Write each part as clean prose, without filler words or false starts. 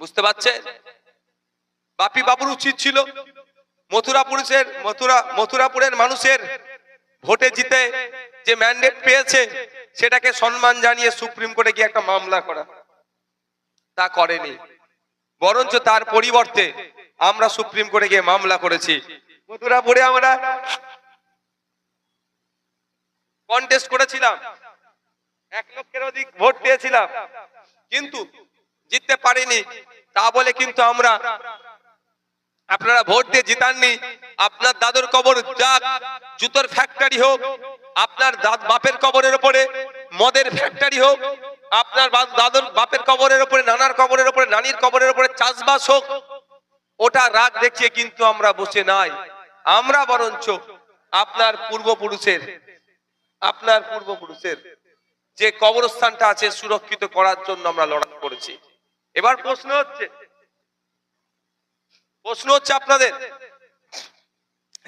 বুঝতে পারছেন? বাপি বাবুর উচিত ছিল মথুরাপুরের মানুষের ভোটে জিতে যে ম্যান্ডেট পেয়েছে সেটাকে সম্মান জানিয়ে সুপ্রিম কোর্টে গিয়ে একটা মামলা করা। তা করেনি, বরঞ্চ তার পরিবর্তে আমরা সুপ্রিম কোর্টে গিয়ে মামলা করেছি। মথুরাপুরে আমরা কন্টেস্ট করেছিলাম, 1 লক্ষের অধিক ভোট পেয়েছিলাম, কিন্তু জিততে পারিনি। তা বলে কিন্তু আমরা, আপনারা ভোট দিয়ে জিতাননি। আপনার দাদুর কবর যাক জুতোর ফ্যাক্টরি হোক, আপনার বাপের কবরের উপরে মদের ফ্যাক্টরি হোক, আপনার দাদুর বাপের কবরের উপরে, নানার কবরের উপরে, নানির কবরের উপরে চাষবাস হোক, ওটা রাগ দেখিয়ে কিন্তু আমরা বসে নাই। আমরা বরঞ্চ আপনার পূর্বপুরুষের যে কবরস্থানটা আছে সুরক্ষিত করার জন্য আমরা লড়াই করেছি। এবার প্রশ্ন হচ্ছে আপনাদের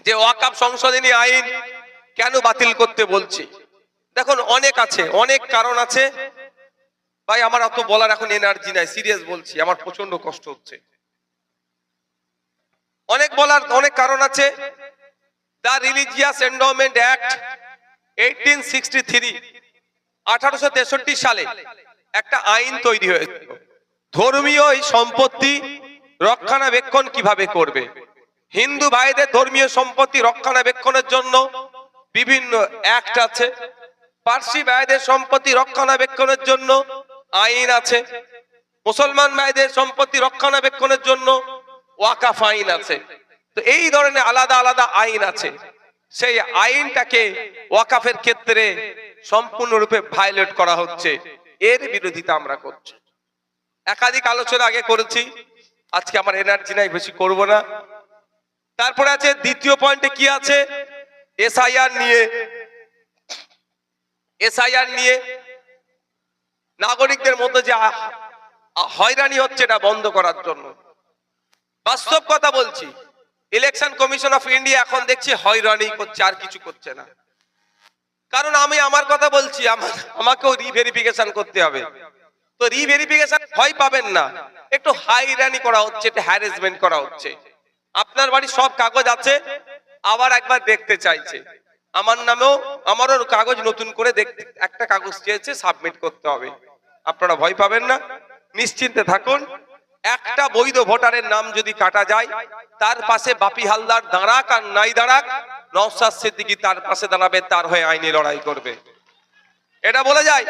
যে ওয়াকফ সংশোধনী আইন কেন বাতিল করতে বলছি। দেখুন, অনেক কারণ আছে ভাই। আমার অত বলার এখন এনার্জি নাই, সিরিয়াস বলছি, আমার প্রচন্ড কষ্ট হচ্ছে। অনেক কারণ আছে। দ্য রিলিজিয়াস এন্ডোমেন্ট অ্যাক্ট 1863 সালে একটা আইন তৈরি হয়েছিল। ধর্মীয় এই সম্পত্তি রক্ষণাবেক্ষণ কিভাবে করবে। হিন্দু ভাইদের ধর্মীয় সম্পত্তি রক্ষণাবেক্ষণের জন্য বিভিন্ন অ্যাক্ট আছে, পার্সি ভাইদের সম্পত্তি রক্ষণাবেক্ষণের জন্য আইন আছে, মুসলমান ভাইদের সম্পত্তি রক্ষণাবেক্ষণের জন্য ওয়াকফ আইন আছে। তো এই ধরনের আলাদা আলাদা আইন আছে। সেই আইনটাকে ওয়াকফের ক্ষেত্রে সম্পূর্ণরূপে ভায়োলেট করা হচ্ছে, এর বিরোধিতা আমরা করছি। একাধিক আলোচনা আগে করেছি, আজকে আমার এনার্জি নাই, বেশি করব না। তারপরে আছে দ্বিতীয় পয়েন্টে কি আছে, এসআইআর নিয়ে নাগরিকদের মধ্যে যে হয়রানি হচ্ছে এটা বন্ধ করার জন্য। বাস্তব কথা বলছি, ইলেকশন কমিশন অফ ইন্ডিয়া এখন দেখছি হয়রানি করছে, আর কিছু করছে না। কারণ আমি আমার কথা বলছি, আমাকেও রিভেরিফিকেশন করতে হবে। তো রিভেরিফিকেশন ভয় পাবেন না, একটু হয়রানি করা হচ্ছে, একটু হ্যারাসমেন্ট করা হচ্ছে। আপনার বাড়ি সব কাগজ আছে, আবার একবার দেখতে চাইছে। আমারও কাগজ নতুন করে দেখতে, একটা কাগজ চেয়েছে, সাবমিট করতে হবে। আপনারা ভয় পাবেন না, নিশ্চিন্তে থাকুন। একটা বৈধ ভোটারের নাম যদি কাটা যায়, তার পাশে বাপি হালদার দাঁড়াক আর নাই দাঁড়াক, নওশাদ সিদ্দিকী তার পাশে দাঁড়াবে, তার হয়ে আইনি লড়াই করবে। এটা বলা যায়।